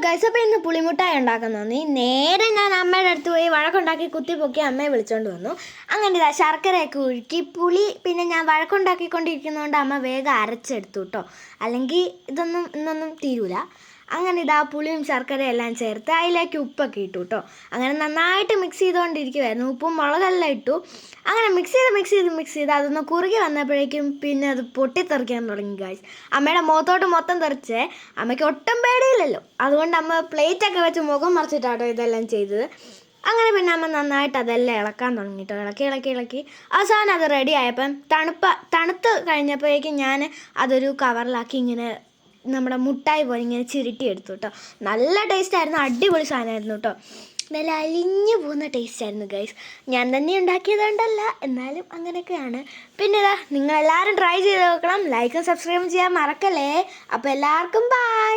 Guys, അപ്പോൾ ഇന്ന് പുളിമുട്ടായി ഉണ്ടാക്കാൻ തോന്നി. നേരെ ഞാൻ അമ്മയുടെ അടുത്ത് പോയി വഴക്കുണ്ടാക്കി കുത്തിപ്പൊക്കി അമ്മയെ വിളിച്ചോണ്ട് വന്നു. അങ്ങനെ ഇതാ ശർക്കരയൊക്കെ ഒഴുക്കി പുളി പിന്നെ ഞാൻ വഴക്കുണ്ടാക്കിക്കൊണ്ടിരിക്കുന്നതുകൊണ്ട് അമ്മ വേഗം അരച്ചെടുത്തു കേട്ടോ. അല്ലെങ്കിൽ ഇന്നൊന്നും തീരൂല. അങ്ങനെ ഇതാ പുളിയും ശർക്കരയും എല്ലാം ചേർത്ത് അതിലേക്ക് ഉപ്പൊക്കെ ഇട്ടു കേട്ടോ. അങ്ങനെ നന്നായിട്ട് മിക്സ് ചെയ്തുകൊണ്ടിരിക്കുമായിരുന്നു. ഉപ്പും മുളകെല്ലാം ഇട്ടു. അങ്ങനെ മിക്സ് ചെയ്ത് അതൊന്ന് കുറുകി വന്നപ്പോഴേക്കും പിന്നെ അത് പൊട്ടിത്തെറിക്കാൻ തുടങ്ങി ഗൈസ്. അമ്മയുടെ മുഖത്തോട്ട് മൊത്തം തെറിച്ചേ. അമ്മയ്ക്ക് ഒട്ടും പേടിയില്ലല്ലോ, അതുകൊണ്ട് അമ്മ പ്ലേറ്റൊക്കെ വെച്ച് മുഖം മറിച്ചിട്ടാട്ടോ ഇതെല്ലാം ചെയ്തത്. അങ്ങനെ പിന്നെ അമ്മ നന്നായിട്ട് അതെല്ലാം ഇളക്കാൻ തുടങ്ങി കേട്ടോ. ഇളക്കി അവസാനം അത് റെഡി ആയപ്പം തണുത്ത് കഴിഞ്ഞപ്പോഴേക്കും ഞാൻ അതൊരു കവറിലാക്കി ഇങ്ങനെ നമ്മുടെ മുട്ടായി പോലെ ഇങ്ങനെ ചുരുട്ടി എടുത്തു കേട്ടോ. നല്ല ടേസ്റ്റായിരുന്നു, അടിപൊളി സാധനമായിരുന്നു കേട്ടോ. നല്ല അലിഞ്ഞു പോകുന്ന ടേസ്റ്റായിരുന്നു ഗൈസ്. ഞാൻ തന്നെ ഉണ്ടാക്കിയതുകൊണ്ടല്ല, എന്നാലും അങ്ങനെയൊക്കെയാണ്. പിന്നെ ഇതാ നിങ്ങളെല്ലാവരും ട്രൈ ചെയ്ത് നോക്കണം. ലൈക്കും സബ്സ്ക്രൈബും ചെയ്യാൻ മറക്കല്ലേ. അപ്പോൾ എല്ലാവർക്കും ബൈ.